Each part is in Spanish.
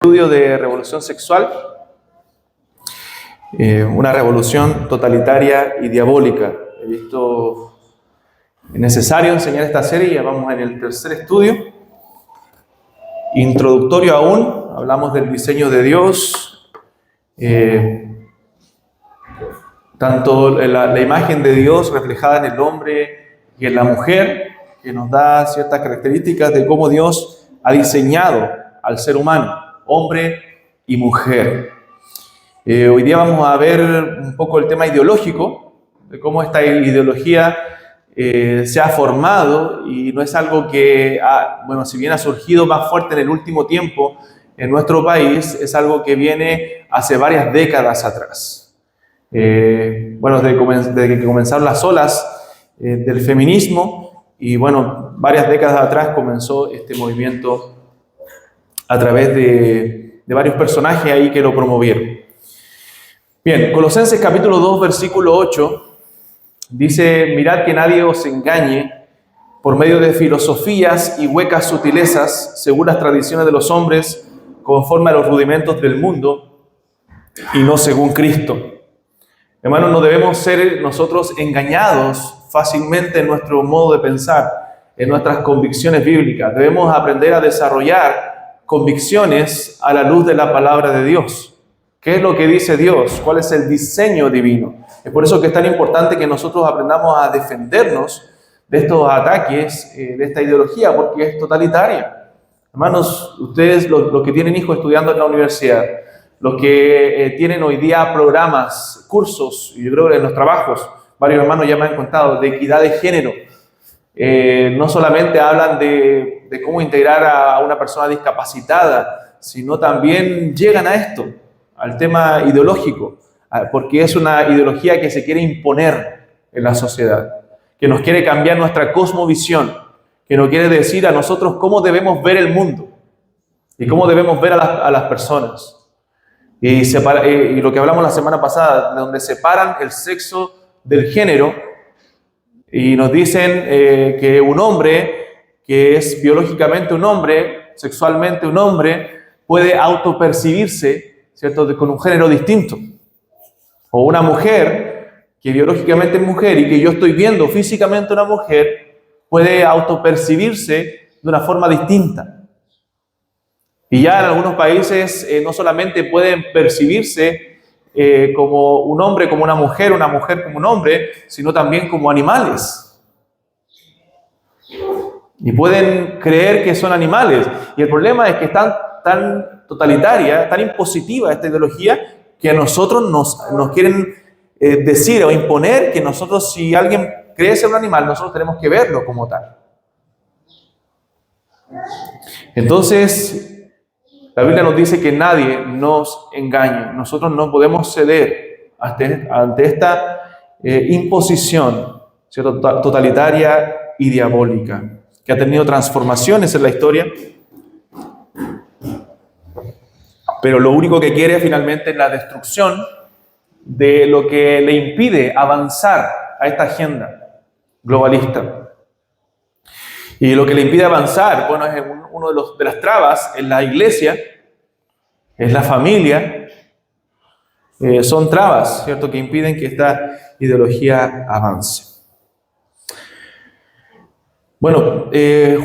Estudio de revolución sexual, una revolución totalitaria y diabólica. He visto necesario enseñar esta serie, ya vamos en el tercer estudio. Introductorio aún, hablamos del diseño de Dios, tanto la imagen de Dios reflejada en el hombre y en la mujer, que nos da ciertas características de cómo Dios ha diseñado al ser humano, hombre y mujer. Hoy día vamos a ver un poco el tema ideológico, de cómo esta ideología se ha formado, y no es algo que, si bien ha surgido más fuerte en el último tiempo en nuestro país, es algo que viene hace varias décadas atrás. Desde que comenzaron las olas del feminismo, y varias décadas atrás comenzó este movimiento a través de varios personajes ahí que lo promovieron. Bien, Colosenses capítulo 2, versículo 8, dice: mirad que nadie os engañe por medio de filosofías y huecas sutilezas, según las tradiciones de los hombres, conforme a los rudimentos del mundo, y no según Cristo. Hermanos, no debemos ser nosotros engañados fácilmente en nuestro modo de pensar, en nuestras convicciones bíblicas. Debemos aprender a desarrollar convicciones a la luz de la palabra de Dios. ¿Qué es lo que dice Dios? ¿Cuál es el diseño divino? Es por eso que es tan importante que nosotros aprendamos a defendernos de estos ataques, de esta ideología, porque es totalitaria. Hermanos, ustedes, los que tienen hijos estudiando en la universidad, los que tienen hoy día programas, cursos, y yo creo que en los trabajos, varios hermanos ya me han contado, de equidad de género. No solamente hablan de cómo integrar a una persona discapacitada, sino también llegan a esto, al tema ideológico, porque es una ideología que se quiere imponer en la sociedad, que nos quiere cambiar nuestra cosmovisión, que nos quiere decir a nosotros cómo debemos ver el mundo y cómo debemos ver a las personas. Y lo que hablamos la semana pasada, donde separan el sexo del género y nos dicen que un hombre que es biológicamente un hombre, sexualmente un hombre, puede autopercibirse, ¿cierto?, con un género distinto. O una mujer que biológicamente es mujer y que yo estoy viendo físicamente una mujer, puede autopercibirse de una forma distinta. Y ya en algunos países no solamente pueden percibirse como un hombre como una mujer como un hombre, sino también como animales. Y pueden creer que son animales. Y el problema es que es tan totalitaria, tan impositiva esta ideología, que a nosotros nos quieren decir o imponer que nosotros, si alguien cree ser un animal, nosotros tenemos que verlo como tal. Entonces, la Biblia nos dice que nadie nos engañe. Nosotros no podemos ceder ante esta imposición, ¿cierto?, totalitaria y diabólica, que ha tenido transformaciones en la historia, pero lo único que quiere finalmente es la destrucción de lo que le impide avanzar a esta agenda globalista. Y lo que le impide avanzar, es uno de las trabas en la iglesia, es la familia. Son trabas, ¿cierto?, que impiden que esta ideología avance.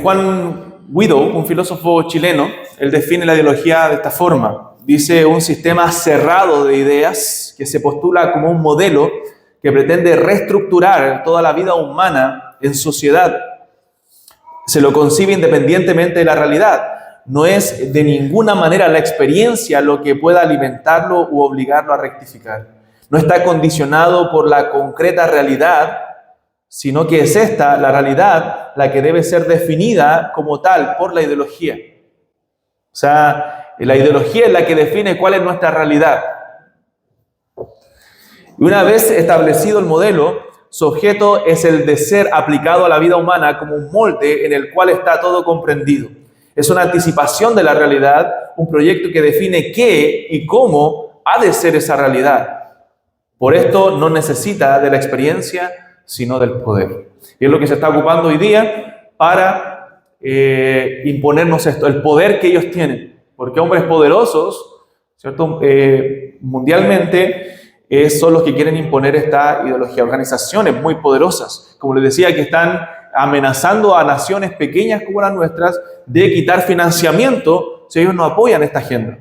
Juan Guido, un filósofo chileno, él define la ideología de esta forma. Dice: un sistema cerrado de ideas que se postula como un modelo que pretende reestructurar toda la vida humana en sociedad. Se lo concibe independientemente de la realidad. No es de ninguna manera la experiencia lo que pueda alimentarlo u obligarlo a rectificar. No está condicionado por la concreta realidad, sino que es esta, la realidad, la que debe ser definida como tal por la ideología. O sea, la ideología es la que define cuál es nuestra realidad. Y una vez establecido el modelo, su objeto es el de ser aplicado a la vida humana como un molde en el cual está todo comprendido. Es una anticipación de la realidad, un proyecto que define qué y cómo ha de ser esa realidad. Por esto no necesita de la experiencia, sino del poder. Y es lo que se está ocupando hoy día para imponernos esto, el poder que ellos tienen. porque hombres poderosos, ¿cierto? Mundialmente son los que quieren imponer esta ideología. Organizaciones muy poderosas, como les decía, que están amenazando a naciones pequeñas como las nuestras de quitar financiamiento si ellos no apoyan esta agenda.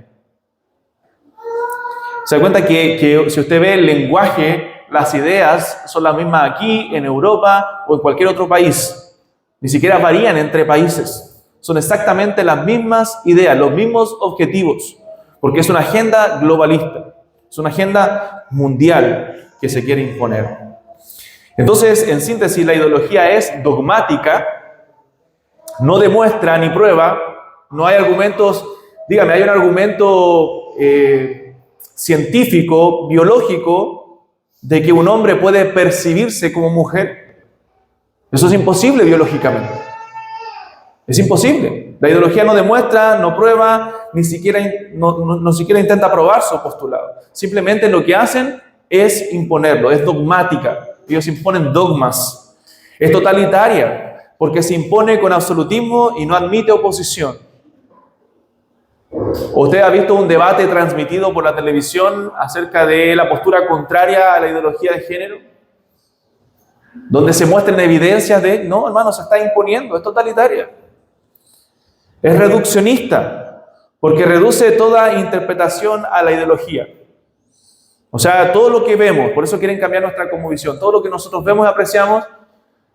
Se da cuenta que si usted ve el lenguaje, las ideas son las mismas aquí, en Europa o en cualquier otro país. Ni siquiera varían entre países. Son exactamente las mismas ideas, los mismos objetivos, porque es una agenda globalista, es una agenda mundial que se quiere imponer. Entonces, en síntesis, la ideología es dogmática, no demuestra ni prueba, no hay argumentos, dígame, hay un argumento científico, biológico, de que un hombre puede percibirse como mujer. Eso es imposible biológicamente. Es imposible. La ideología no demuestra, no prueba, ni siquiera intenta probar su postulado. Simplemente lo que hacen es imponerlo, es dogmática. Ellos imponen dogmas. Es totalitaria, porque se impone con absolutismo y no admite oposición. ¿Usted ha visto un debate transmitido por la televisión acerca de la postura contraria a la ideología de género? Donde se muestran evidencias de, no, hermano, se está imponiendo, es totalitaria. Es reduccionista, porque reduce toda interpretación a la ideología. O sea, todo lo que vemos, por eso quieren cambiar nuestra cosmovisión, todo lo que nosotros vemos y apreciamos,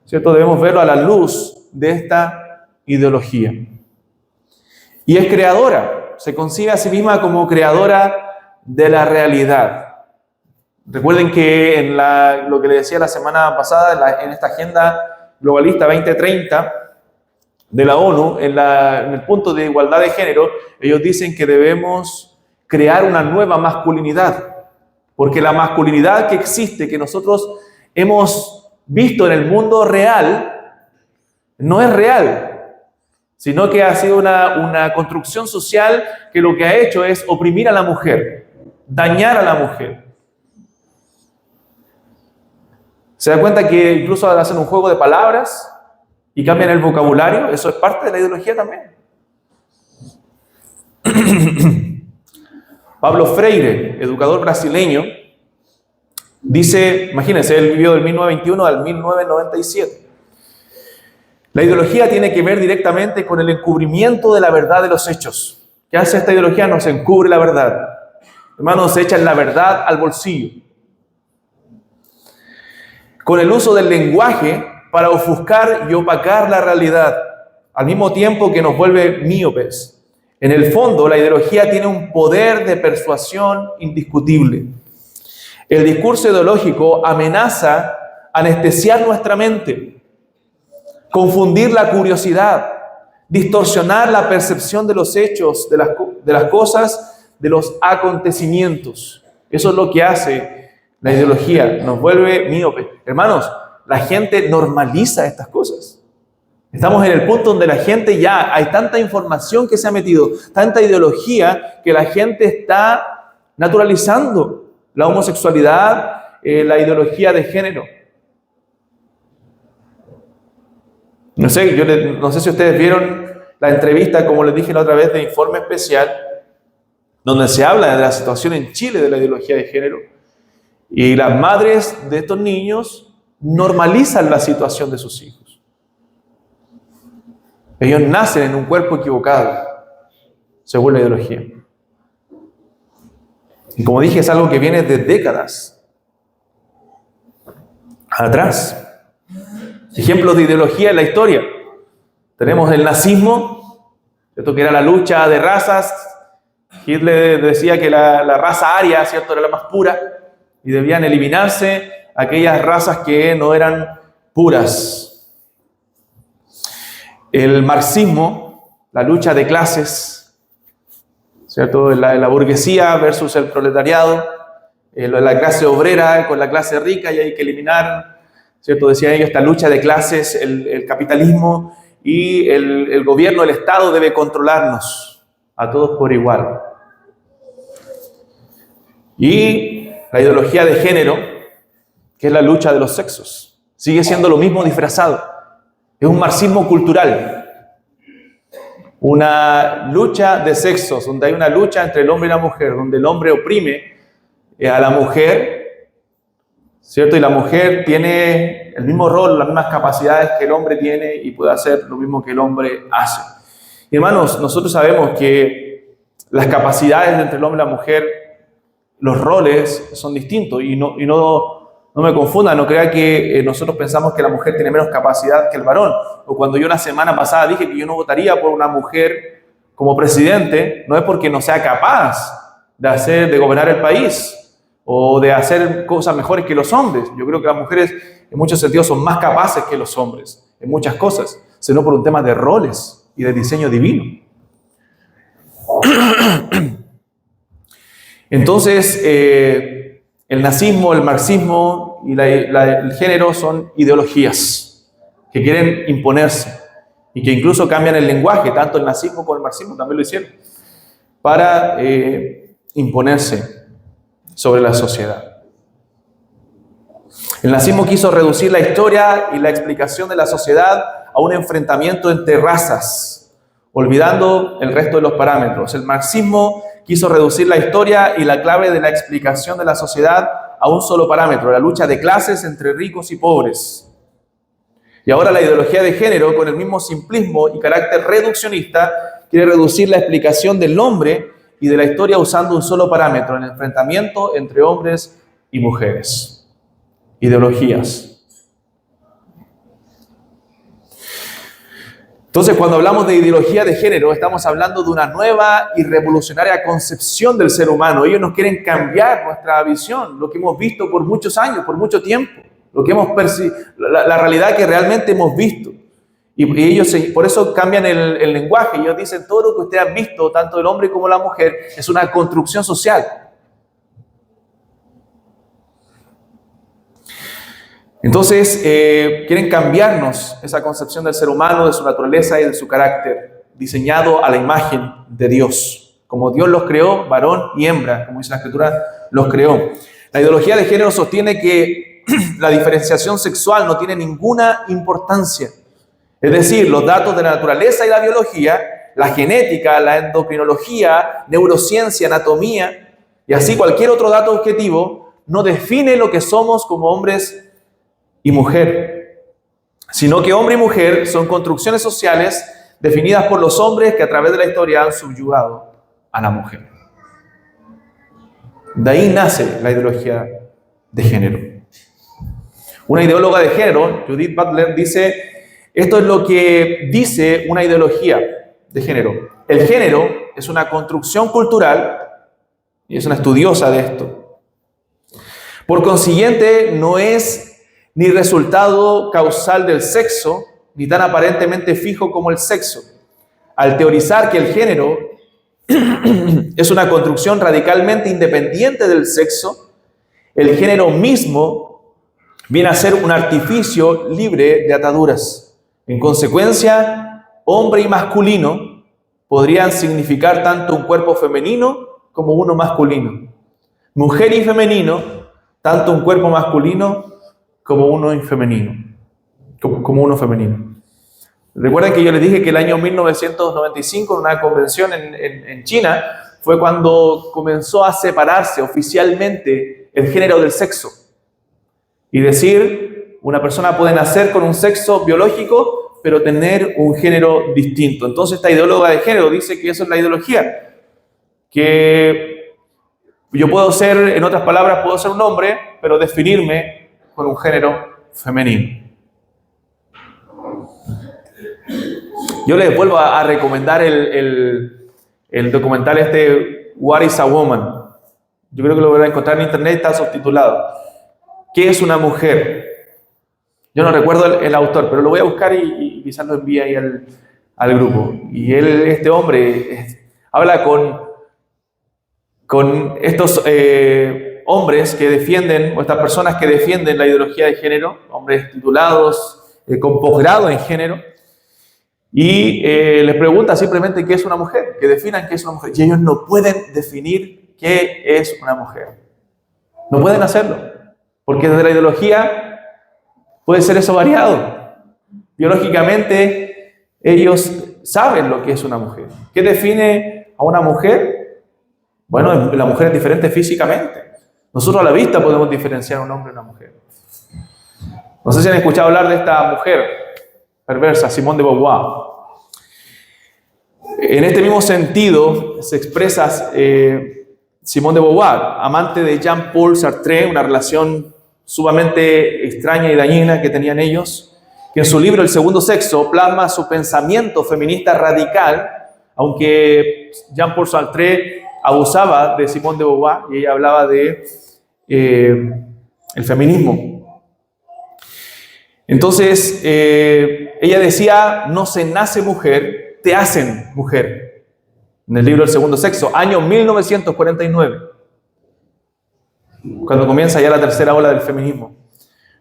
¿cierto? Debemos verlo a la luz de esta ideología. Y es creadora, se concibe a sí misma como creadora de la realidad. Recuerden que en lo que les decía la semana pasada, en esta agenda globalista 2030 de la ONU, en el punto de igualdad de género, ellos dicen que debemos crear una nueva masculinidad, porque la masculinidad que existe, que nosotros hemos visto en el mundo real, no es real, sino que ha sido una construcción social que lo que ha hecho es oprimir a la mujer, dañar a la mujer. ¿Se da cuenta que incluso hacen un juego de palabras y cambian el vocabulario? Eso es parte de la ideología también. Pablo Freire, educador brasileño, dice, imagínense, él vivió del 1921 al 1997. La ideología tiene que ver directamente con el encubrimiento de la verdad de los hechos. ¿Qué hace esta ideología? Nos encubre la verdad. Hermanos, se echan la verdad al bolsillo. Con el uso del lenguaje para ofuscar y opacar la realidad, al mismo tiempo que nos vuelve míopes. En el fondo, la ideología tiene un poder de persuasión indiscutible. El discurso ideológico amenaza anestesiar nuestra mente, confundir la curiosidad, distorsionar la percepción de los hechos, de las cosas, de los acontecimientos. Eso es lo que hace la ideología, nos vuelve míopes. Hermanos, la gente normaliza estas cosas. Estamos en el punto donde la gente ya, hay tanta información que se ha metido, tanta ideología, que la gente está naturalizando la homosexualidad, la ideología de género. No sé si ustedes vieron la entrevista, como les dije la otra vez, de Informe Especial, donde se habla de la situación en Chile de la ideología de género. Y las madres de estos niños normalizan la situación de sus hijos. Ellos nacen en un cuerpo equivocado, según la ideología. Y como dije, es algo que viene de décadas atrás. Ejemplos de ideología en la historia. Tenemos el nazismo, ¿cierto? Que era la lucha de razas. Hitler decía que la raza aria, ¿cierto?, era la más pura y debían eliminarse aquellas razas que no eran puras. El marxismo, la lucha de clases, ¿cierto? La burguesía versus el proletariado, la clase obrera con la clase rica, y hay que eliminar, ¿cierto? Decían ellos, esta lucha de clases, el capitalismo, y el gobierno, el Estado debe controlarnos a todos por igual. Y la ideología de género, que es la lucha de los sexos, sigue siendo lo mismo disfrazado. Es un marxismo cultural. una lucha de sexos, donde hay una lucha entre el hombre y la mujer, donde el hombre oprime a la mujer, ¿cierto? Y la mujer tiene el mismo rol, las mismas capacidades que el hombre tiene y puede hacer lo mismo que el hombre hace. Y hermanos, nosotros sabemos que las capacidades entre el hombre y la mujer, los roles son distintos y no me confunda, no crea que nosotros pensamos que la mujer tiene menos capacidad que el varón. O cuando yo la semana pasada dije que yo no votaría por una mujer como presidente, no es porque no sea capaz de gobernar el país o de hacer cosas mejores que los hombres. Yo creo que las mujeres en muchos sentidos son más capaces que los hombres en muchas cosas, sino por un tema de roles y de diseño divino. Entonces, el nazismo, el marxismo y el género son ideologías que quieren imponerse y que incluso cambian el lenguaje, tanto el nazismo como el marxismo también lo hicieron, para imponerse sobre la sociedad. El nazismo quiso reducir la historia y la explicación de la sociedad a un enfrentamiento entre razas, olvidando el resto de los parámetros. El marxismo quiso reducir la historia y la clave de la explicación de la sociedad a un solo parámetro, la lucha de clases entre ricos y pobres. Y ahora la ideología de género, con el mismo simplismo y carácter reduccionista, quiere reducir la explicación del hombre y de la historia usando un solo parámetro, el enfrentamiento entre hombres y mujeres. Ideologías. Entonces, cuando hablamos de ideología de género, estamos hablando de una nueva y revolucionaria concepción del ser humano. Ellos nos quieren cambiar nuestra visión, lo que hemos visto por muchos años, por mucho tiempo, lo que hemos la realidad que realmente hemos visto. Y ellos por eso cambian el lenguaje. Ellos dicen, todo lo que ustedes han visto, tanto el hombre como la mujer, es una construcción social. Entonces, quieren cambiarnos esa concepción del ser humano, de su naturaleza y de su carácter, diseñado a la imagen de Dios. Como Dios los creó, varón y hembra, como dice la Escritura, los creó. La ideología de género sostiene que la diferenciación sexual no tiene ninguna importancia. Es decir, los datos de la naturaleza y la biología, la genética, la endocrinología, neurociencia, anatomía, y así cualquier otro dato objetivo, no define lo que somos como hombres y mujer, sino que hombre y mujer son construcciones sociales definidas por los hombres que a través de la historia han subyugado a la mujer. De ahí nace la ideología de género. Una ideóloga de género, Judith Butler, dice, esto es lo que dice una ideología de género. El género es una construcción cultural, y es una estudiosa de esto. Por consiguiente, no es ni resultado causal del sexo, ni tan aparentemente fijo como el sexo. Al teorizar que el género es una construcción radicalmente independiente del sexo, el género mismo viene a ser un artificio libre de ataduras. En consecuencia, hombre y masculino podrían significar tanto un cuerpo femenino como uno masculino. Mujer y femenino, tanto un cuerpo masculino como uno femenino. Como uno femenino. Recuerden que yo les dije que el año 1995, en una convención en China, fue cuando comenzó a separarse oficialmente el género del sexo. Y decir, una persona puede nacer con un sexo biológico, pero tener un género distinto. Entonces esta ideóloga de género dice que eso es la ideología. Que yo puedo ser, en otras palabras, puedo ser un hombre, pero definirme con un género femenino. Yo les vuelvo a recomendar el documental What is a Woman? Yo creo que lo van a encontrar en internet, está subtitulado. ¿Qué es una mujer? Yo no recuerdo el autor, pero lo voy a buscar y quizás lo envíe ahí al grupo. Y este hombre habla con estos hombres que defienden, o estas personas que defienden la ideología de género, hombres titulados, con posgrado en género, y les pregunta simplemente qué es una mujer, que definan qué es una mujer. Y ellos no pueden definir qué es una mujer. No pueden hacerlo, porque desde la ideología puede ser eso variado. Biológicamente, ellos saben lo que es una mujer. ¿Qué define a una mujer? Bueno, la mujer es diferente físicamente. Nosotros a la vista podemos diferenciar a un hombre y una mujer. No sé si han escuchado hablar de esta mujer perversa, Simone de Beauvoir. En este mismo sentido se expresa Simone de Beauvoir, amante de Jean-Paul Sartre, una relación sumamente extraña y dañina que tenían ellos, que en su libro El segundo sexo plasma su pensamiento feminista radical, aunque Jean-Paul Sartre abusaba de Simone de Beauvoir y ella hablaba de el feminismo. Entonces, ella decía, no se nace mujer, te hacen mujer. En el libro El segundo sexo, año 1949, cuando comienza ya la tercera ola del feminismo.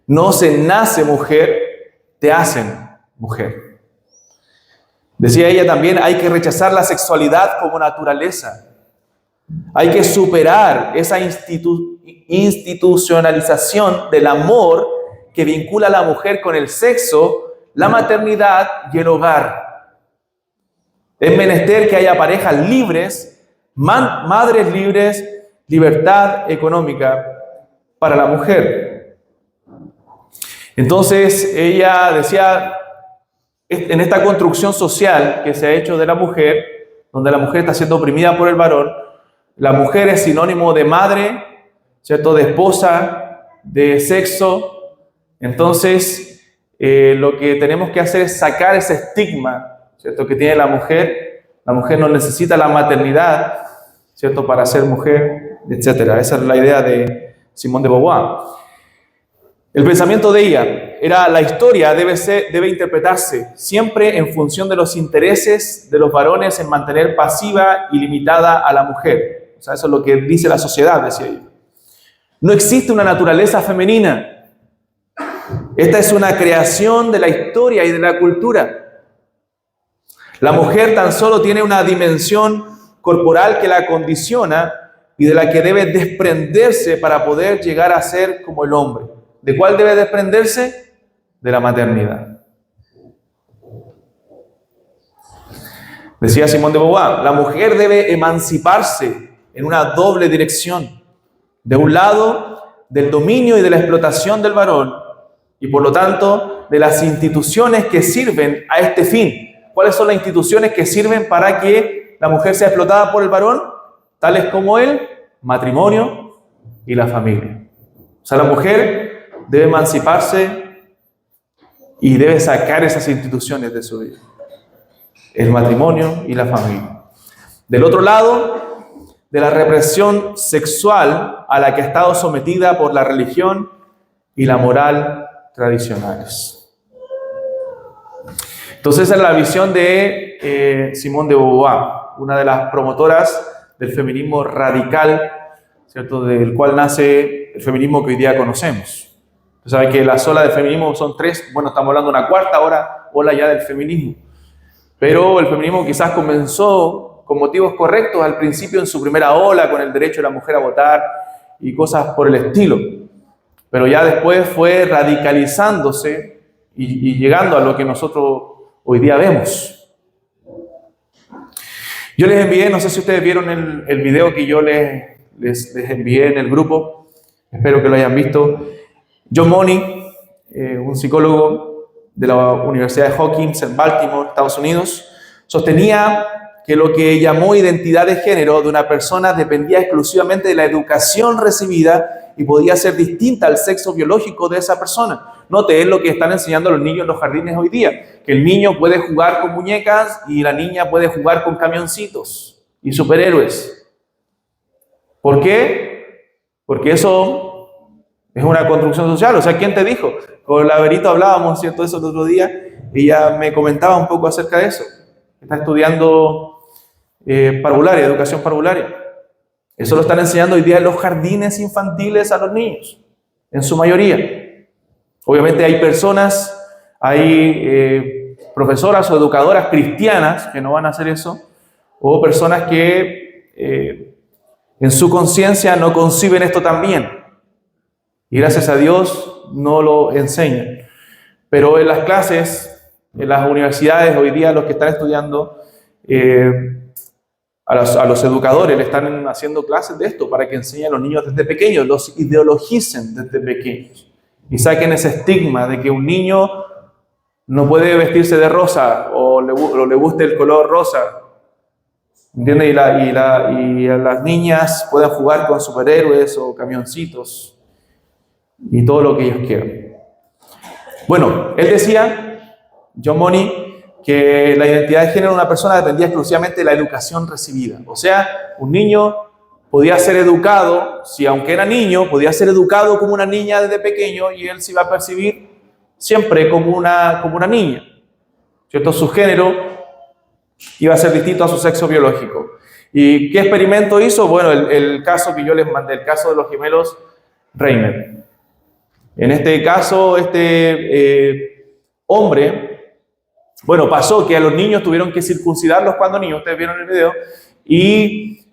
No se nace mujer, te hacen mujer. Decía ella también, hay que rechazar la sexualidad como naturaleza. Hay que superar esa institucionalización del amor que vincula a la mujer con el sexo, la maternidad y el hogar. Es menester que haya parejas libres, madres libres, libertad económica para la mujer. Entonces ella decía, en esta construcción social que se ha hecho de la mujer, donde la mujer está siendo oprimida por el varón, la mujer es sinónimo de madre, ¿cierto?, de esposa, de sexo. Entonces, lo que tenemos que hacer es sacar ese estigma, ¿cierto?, que tiene la mujer. La mujer no necesita la maternidad, ¿cierto?, para ser mujer, etc. Esa es la idea de Simone de Beauvoir. El pensamiento de ella era: la historia debe interpretarse siempre en función de los intereses de los varones en mantener pasiva y limitada a la mujer. O sea, eso es lo que dice la sociedad, decía ella. No existe una naturaleza femenina. Esta es una creación de la historia y de la cultura. La mujer tan solo tiene una dimensión corporal que la condiciona y de la que debe desprenderse para poder llegar a ser como el hombre. ¿De cuál debe desprenderse? De la maternidad. Decía Simone de Beauvoir, la mujer debe emanciparse en una doble dirección. De un lado, del dominio y de la explotación del varón, y por lo tanto, de las instituciones que sirven a este fin. ¿Cuáles son las instituciones que sirven para que la mujer sea explotada por el varón? Tales como el matrimonio y la familia. O sea, la mujer debe emanciparse y debe sacar esas instituciones de su vida. El matrimonio y la familia. Del otro lado, de la represión sexual a la que ha estado sometida por la religión y la moral tradicionales. Entonces, esa es la visión de Simone de Beauvoir, una de las promotoras del feminismo radical, ¿cierto?, del cual nace el feminismo que hoy día conocemos. Usted sabe que las olas del feminismo son tres, bueno, estamos hablando de una cuarta ola ya del feminismo, pero el feminismo quizás comenzó con motivos correctos al principio en su primera ola, con el derecho de la mujer a votar y cosas por el estilo. Pero ya después fue radicalizándose y llegando a lo que nosotros hoy día vemos. Yo les envié, no sé si ustedes vieron el video que yo les envié en el grupo, espero que lo hayan visto. John Money, un psicólogo de la Universidad de Hawkins en Baltimore, Estados Unidos, sostenía que lo que llamó identidad de género de una persona dependía exclusivamente de la educación recibida y podía ser distinta al sexo biológico de esa persona. Note, es lo que están enseñando a los niños en los jardines hoy día, que el niño puede jugar con muñecas y la niña puede jugar con camioncitos y superhéroes. ¿Por qué? Porque eso es una construcción social. O sea, ¿quién te dijo? Con la Verito hablábamos, ¿cierto?, eso el otro día, y ella me comentaba un poco acerca de eso. Está estudiando parvularia, educación parvularia. Eso lo están enseñando hoy día en los jardines infantiles a los niños, en su mayoría. Obviamente hay personas, hay profesoras o educadoras cristianas que no van a hacer eso, o personas que en su conciencia no conciben esto tan bien. Y gracias a Dios no lo enseñan. Pero en las clases En las universidades hoy día los que están estudiando, a los educadores le están haciendo clases de esto para que enseñen a los niños desde pequeños, los ideologicen desde pequeños y saquen ese estigma de que un niño no puede vestirse de rosa o le guste el color rosa, ¿entiendes? Y las niñas puedan jugar con superhéroes o camioncitos y todo lo que ellos quieran. Bueno, él decía, John Money, que la identidad de género de una persona dependía exclusivamente de la educación recibida. O sea, un niño podía ser educado, si aunque era niño, podía ser educado como una niña desde pequeño y él se iba a percibir siempre como una niña, ¿cierto? Su género iba a ser distinto a su sexo biológico. ¿Y qué experimento hizo? Bueno, el caso que yo les mandé, el caso de los gemelos Reimer. En este caso, hombre, bueno, pasó que a los niños tuvieron que circuncidarlos cuando niños, ustedes vieron el video, y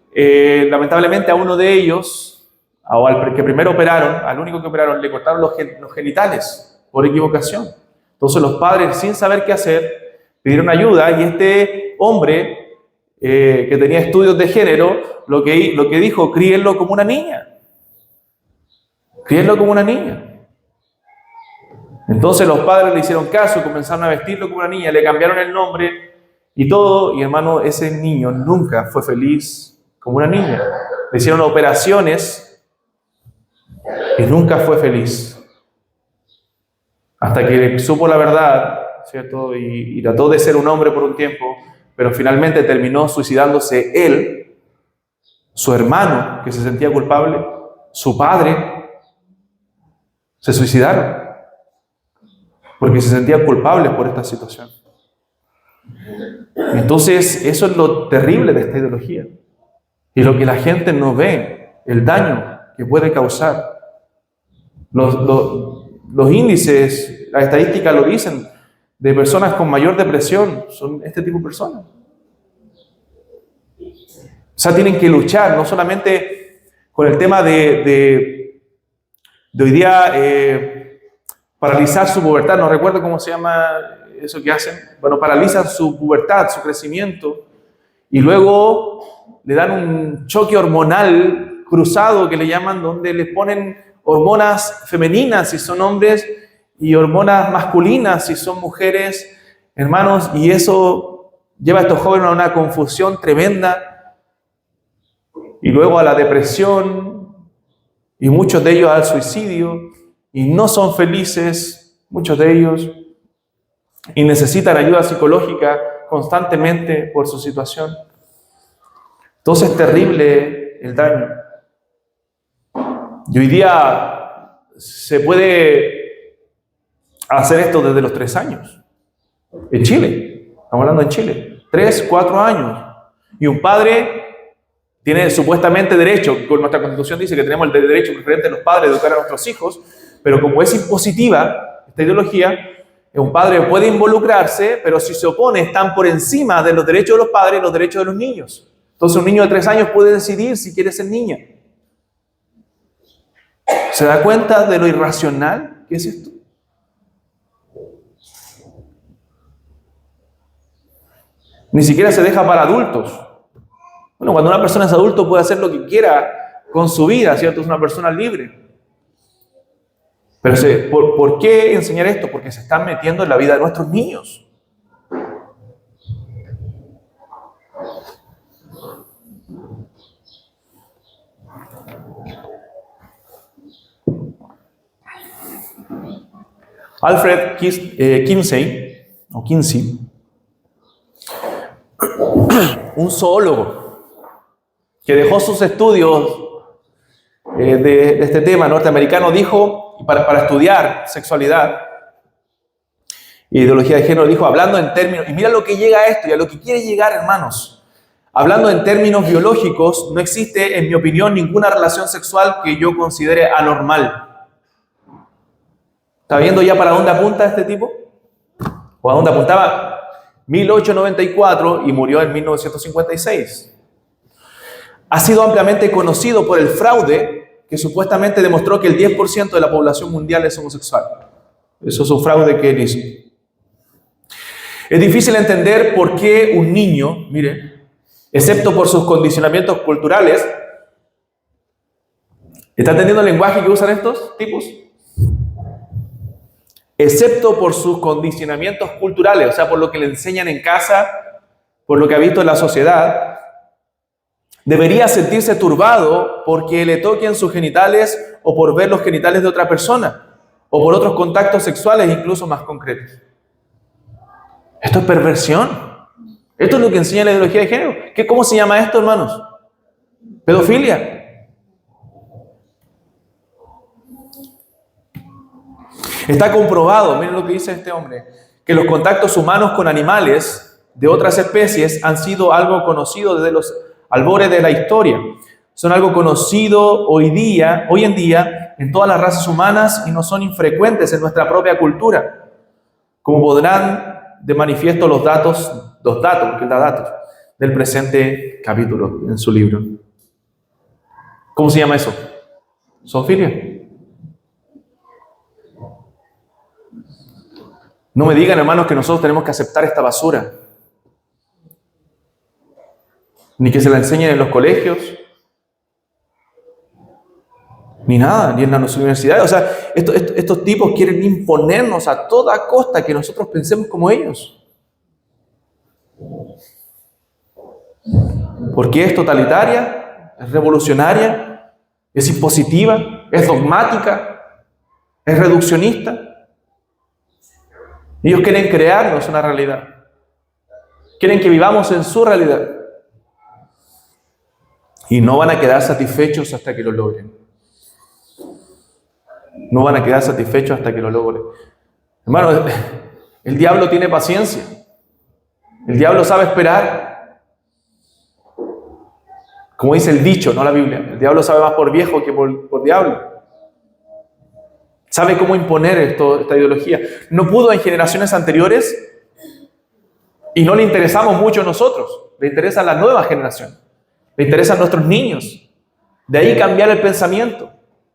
lamentablemente a uno de ellos, o al que primero operaron, al único que operaron, le cortaron los genitales por equivocación. Entonces los padres, sin saber qué hacer, pidieron ayuda y este hombre que tenía estudios de género, lo que dijo, críenlo como una niña. Críenlo como una niña. Entonces los padres le hicieron caso, comenzaron a vestirlo como una niña, le cambiaron el nombre y todo, y hermano, ese niño nunca fue feliz como una niña. Le hicieron operaciones y nunca fue feliz. Hasta que supo la verdad, ¿cierto? Y trató de ser un hombre por un tiempo, pero finalmente terminó suicidándose él, su hermano, que se sentía culpable, su padre, se suicidaron. Porque se sentían culpables por esta situación. Entonces, eso es lo terrible de esta ideología. Y lo que la gente no ve, el daño que puede causar. Los índices, las estadísticas lo dicen, de personas con mayor depresión, son este tipo de personas. O sea, tienen que luchar, no solamente con el tema de hoy día, paralizar su pubertad, no recuerdo cómo se llama eso que hacen. Bueno, paralizan su pubertad, su crecimiento, y luego le dan un choque hormonal cruzado que le llaman, donde les ponen hormonas femeninas si son hombres y hormonas masculinas si son mujeres, hermanos, y eso lleva a estos jóvenes a una confusión tremenda y luego a la depresión y muchos de ellos al suicidio. Y no son felices, muchos de ellos, y necesitan ayuda psicológica constantemente por su situación. Entonces es terrible el daño. Y hoy día se puede hacer esto desde los 3 años. En Chile, estamos hablando en Chile, 3, 4 años. Y un padre tiene supuestamente derecho, con nuestra Constitución dice que tenemos el derecho preferente de los padres de educar a nuestros hijos, pero como es impositiva esta ideología, un padre puede involucrarse, pero si se opone están por encima de los derechos de los padres y los derechos de los niños. Entonces un niño de 3 años puede decidir si quiere ser niña. ¿Se da cuenta de lo irracional que es esto? Ni siquiera se deja para adultos. Bueno, cuando una persona es adulto puede hacer lo que quiera con su vida, ¿cierto? Es una persona libre. Pero ¿por qué enseñar esto? Porque se están metiendo en la vida de nuestros niños. Alfred Kinsey, un zoólogo que dejó sus estudios de este tema norteamericano, dijo, para estudiar sexualidad e ideología de género, dijo, hablando en términos, y mira lo que llega a esto y a lo que quiere llegar, hermanos, hablando en términos biológicos, no existe, en mi opinión, ninguna relación sexual que yo considere anormal. ¿Está viendo ya para dónde apunta este tipo? ¿O a dónde apuntaba? 1894 y murió en 1956. Ha sido ampliamente conocido por el fraude que supuestamente demostró que el 10% de la población mundial es homosexual. Eso es un fraude que él hizo. Es difícil entender por qué un niño, mire, excepto por sus condicionamientos culturales, ¿está entendiendo el lenguaje que usan estos tipos? Excepto por sus condicionamientos culturales, o sea, por lo que le enseñan en casa, por lo que ha visto en la sociedad, debería sentirse turbado porque le toquen sus genitales o por ver los genitales de otra persona o por otros contactos sexuales incluso más concretos. Esto es perversión. Esto es lo que enseña la ideología de género. ¿Cómo se llama esto, hermanos? Pedofilia. Está comprobado, miren lo que dice este hombre, que los contactos humanos con animales de otras especies han sido algo conocido desde los albores de la historia. Son algo conocido hoy en día en todas las razas humanas y no son infrecuentes en nuestra propia cultura. Como podrán de manifiesto los datos, porque él da datos, del presente capítulo en su libro. ¿Cómo se llama eso? Zoofilia. No me digan, hermanos, que nosotros tenemos que aceptar esta basura. Ni que se la enseñen en los colegios. Ni nada, ni en las universidades. O sea, estos tipos quieren imponernos a toda costa que nosotros pensemos como ellos. Porque es totalitaria, es revolucionaria, es impositiva, es dogmática, es reduccionista. Ellos quieren crearnos una realidad. Quieren que vivamos en su realidad. Y no van a quedar satisfechos hasta que lo logren. No van a quedar satisfechos hasta que lo logren. Hermano, el diablo tiene paciencia. El diablo sabe esperar. Como dice el dicho, no la Biblia. El diablo sabe más por viejo que por diablo. Sabe cómo imponer esta ideología. No pudo en generaciones anteriores y no le interesamos mucho a nosotros. Le interesa a la nueva generación. Le interesan a nuestros niños. De ahí cambiar el pensamiento.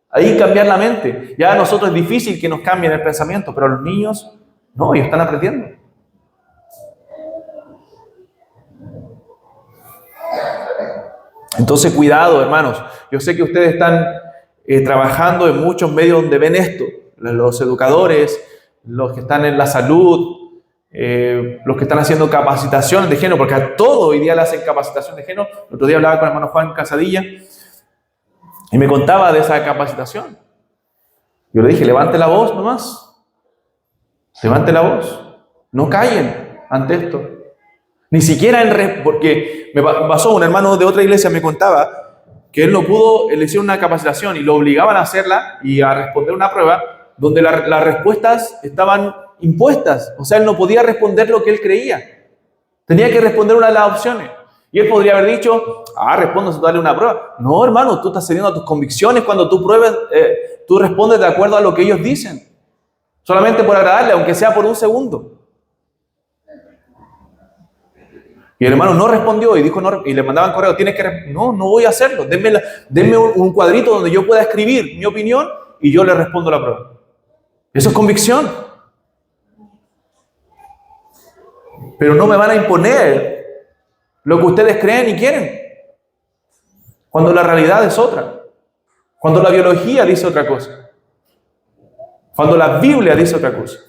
Ahí cambiar la mente. Ya a nosotros es difícil que nos cambien el pensamiento, pero a los niños, no, ellos están aprendiendo. Entonces, cuidado, hermanos. Yo sé que ustedes están trabajando en muchos medios donde ven esto. Los educadores, los que están en la salud, los que están haciendo capacitación de género, porque a todo hoy día le hacen capacitación de género. El otro día hablaba con el hermano Juan Casadilla y me contaba de esa capacitación. Yo le dije, levante la voz nomás. Levante la voz. No callen ante esto. Ni siquiera porque me pasó, un hermano de otra iglesia me contaba que él no pudo, le hicieron una capacitación y lo obligaban a hacerla y a responder una prueba donde las respuestas estaban impuestas. O sea, él no podía responder lo que él creía. Tenía que responder una de las opciones. Y él podría haber dicho, responde, dale una prueba. No, hermano, tú estás cediendo a tus convicciones cuando tú respondes de acuerdo a lo que ellos dicen. Solamente por agradarle, aunque sea por un segundo. Y el hermano no respondió y dijo, no, y le mandaban correo, no voy a hacerlo. Denme un cuadrito donde yo pueda escribir mi opinión y yo le respondo la prueba. Eso es convicción. Pero no me van a imponer lo que ustedes creen y quieren. Cuando la realidad es otra. Cuando la biología dice otra cosa. Cuando la Biblia dice otra cosa.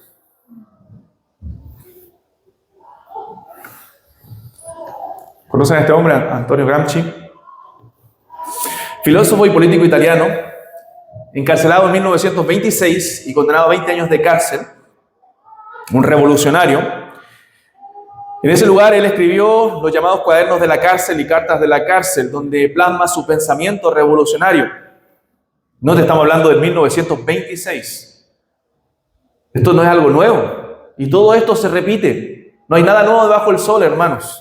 ¿Conocen a este hombre, Antonio Gramsci? Filósofo y político italiano, encarcelado en 1926 y condenado a 20 años de cárcel, un revolucionario. En ese lugar él escribió los llamados cuadernos de la cárcel y cartas de la cárcel, donde plasma su pensamiento revolucionario. No te estamos hablando de 1926. Esto no es algo nuevo. Y todo esto se repite. No hay nada nuevo debajo del sol, hermanos.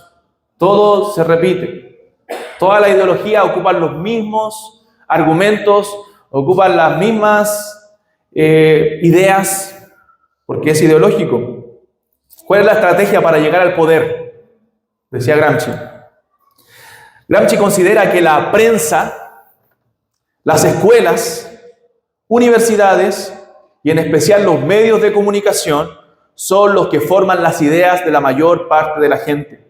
Todo se repite. Toda la ideología ocupa los mismos argumentos, ocupan las mismas ideas, porque es ideológico. ¿Cuál es la estrategia para llegar al poder? Decía Gramsci. Gramsci considera que la prensa, las escuelas, universidades y en especial los medios de comunicación son los que forman las ideas de la mayor parte de la gente.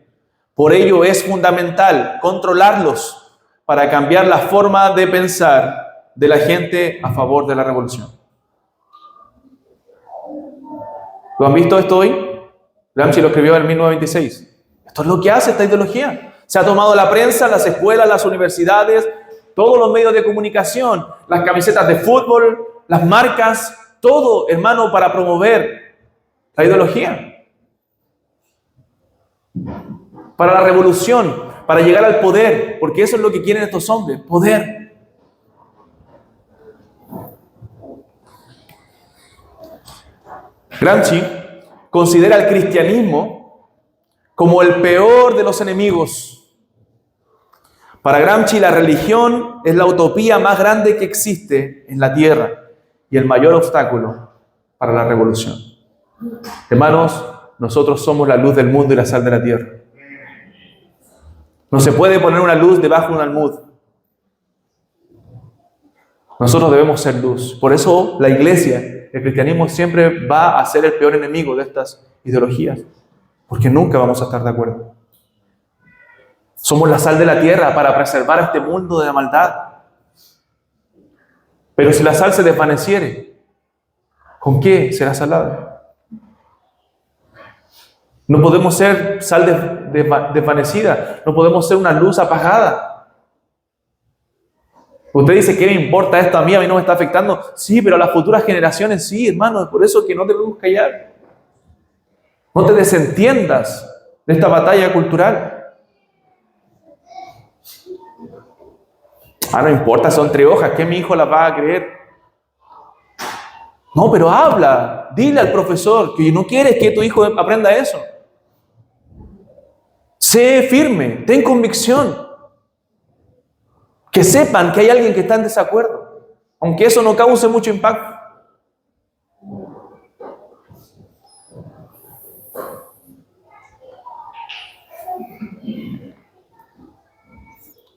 Por ello es fundamental controlarlos para cambiar la forma de pensar de la gente a favor de la revolución. ¿Lo han visto esto hoy? Gramsci lo escribió en 1926. Esto es lo que hace esta ideología. Se ha tomado la prensa, las escuelas, las universidades, todos los medios de comunicación, las camisetas de fútbol, las marcas, todo, hermano, para promover la ideología. Para la revolución, para llegar al poder, porque eso es lo que quieren estos hombres, poder. Gramsci considera el cristianismo como el peor de los enemigos. Para Gramsci, la religión es la utopía más grande que existe en la tierra y el mayor obstáculo para la revolución. Hermanos, nosotros somos la luz del mundo y la sal de la tierra. No se puede poner una luz debajo de un almud. Nosotros debemos ser luz. Por eso la iglesia, el cristianismo siempre va a ser el peor enemigo de estas ideologías, porque nunca vamos a estar de acuerdo. Somos la sal de la tierra para preservar este mundo de la maldad. Pero si la sal se desvaneciere, ¿con qué será salada? No podemos ser sal desvanecida, no podemos ser una luz apagada. Usted dice, ¿qué me importa esto a mí no me está afectando? Sí, pero a las futuras generaciones sí, hermano, es por eso que no debemos callar. No te desentiendas de esta batalla cultural. No importa, son 3 hojas, ¿qué mi hijo las va a creer? No, pero habla, dile al profesor que no quieres que tu hijo aprenda eso. Sé firme, ten convicción. Que sepan que hay alguien que está en desacuerdo, aunque eso no cause mucho impacto.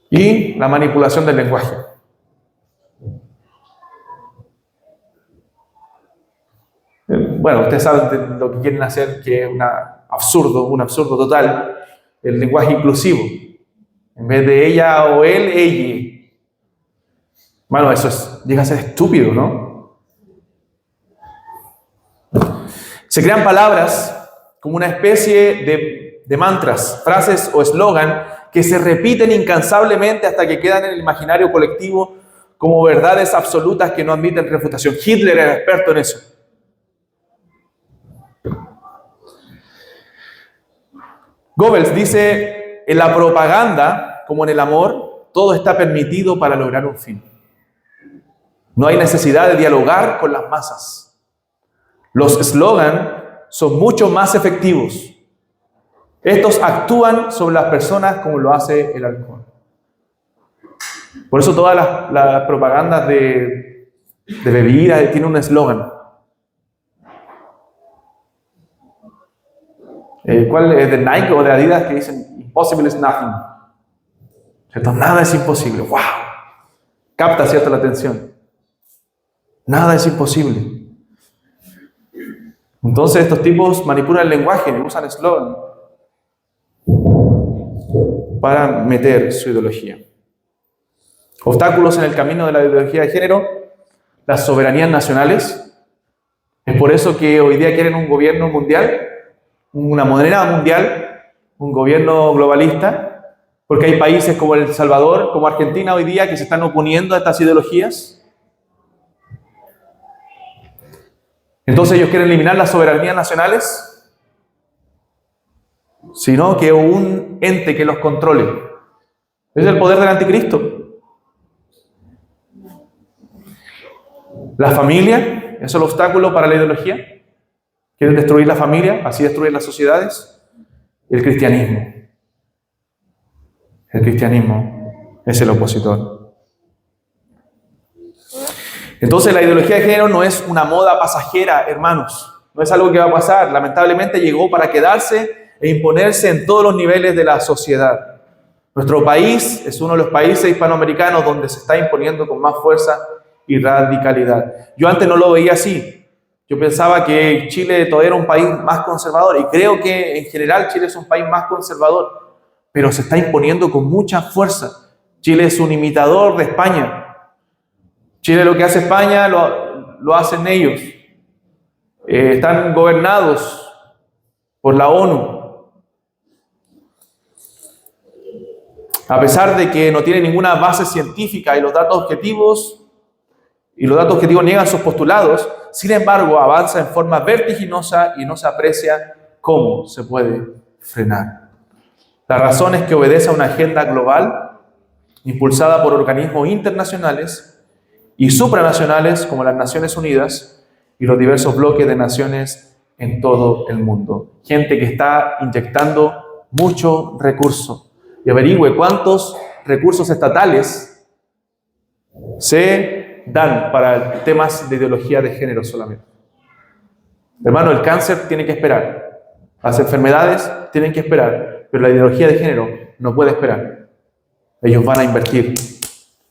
Y la manipulación del lenguaje. Bueno, ustedes saben lo que quieren hacer, que es un absurdo total, el lenguaje inclusivo. En vez de ella o él, ella. Bueno, eso llega a ser estúpido, ¿no? Se crean palabras como una especie de mantras, frases o eslogan que se repiten incansablemente hasta que quedan en el imaginario colectivo como verdades absolutas que no admiten refutación. Hitler era experto en eso. Goebbels dice, en la propaganda, como en el amor, todo está permitido para lograr un fin. No hay necesidad de dialogar con las masas. Los eslogans son mucho más efectivos. Estos actúan sobre las personas como lo hace el alcohol. Por eso todas las propagandas de bebida tienen un eslogan. ¿Cuál es? ¿De Nike o de Adidas? Que dicen, impossible is nothing. ¿Cierto? Nada es imposible. ¡Wow! Capta, ¿cierto?, la atención. Nada es imposible. Entonces estos tipos manipulan el lenguaje, usan eslogan para meter su ideología. Obstáculos en el camino de la ideología de género, las soberanías nacionales. Es por eso que hoy día quieren un gobierno mundial, una moneda mundial, un gobierno globalista, porque hay países como El Salvador, como Argentina hoy día, que se están oponiendo a estas ideologías. Entonces ellos quieren eliminar las soberanías nacionales, sino que un ente que los controle. Es el poder del anticristo. La familia es el obstáculo para la ideología. Quieren destruir la familia, así destruir las sociedades. Y el cristianismo. El cristianismo es el opositor. Entonces la ideología de género no es una moda pasajera, hermanos. No es algo que va a pasar. Lamentablemente llegó para quedarse e imponerse en todos los niveles de la sociedad. Nuestro país es uno de los países hispanoamericanos donde se está imponiendo con más fuerza y radicalidad. Yo antes no lo veía así. Yo pensaba que Chile todavía era un país más conservador y creo que en general Chile es un país más conservador, pero se está imponiendo con mucha fuerza. Chile es un imitador de España. Chile lo que hace España lo hacen ellos. Están gobernados por la ONU. A pesar de que no tiene ninguna base científica y los datos objetivos niegan sus postulados, sin embargo avanza en forma vertiginosa y no se aprecia cómo se puede frenar. La razón es que obedece a una agenda global impulsada por organismos internacionales y supranacionales como las Naciones Unidas y los diversos bloques de naciones en todo el mundo. Gente que está inyectando mucho recurso. Y averigüe cuántos recursos estatales se dan para temas de ideología de género solamente. Hermano, el cáncer tiene que esperar. Las enfermedades tienen que esperar. Pero la ideología de género no puede esperar. Ellos van a invertir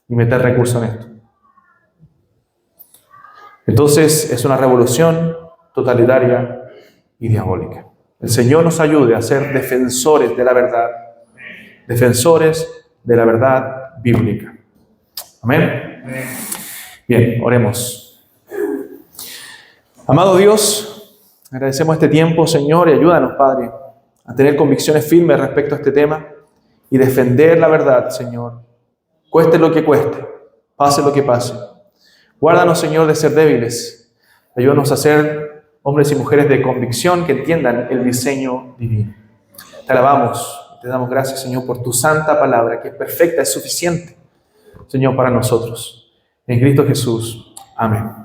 y meter recursos en esto. Entonces es una revolución totalitaria y diabólica. El Señor nos ayude a ser defensores de la verdad. Defensores de la verdad bíblica. Amén. Bien, oremos. Amado Dios, agradecemos este tiempo, Señor, y ayúdanos, Padre, a tener convicciones firmes respecto a este tema y defender la verdad, Señor. Cueste lo que cueste, pase lo que pase. Guárdanos, Señor, de ser débiles. Ayúdanos a ser hombres y mujeres de convicción que entiendan el diseño divino. Te alabamos. Te damos gracias, Señor, por tu santa palabra, que es perfecta, es suficiente, Señor, para nosotros. En Cristo Jesús. Amén.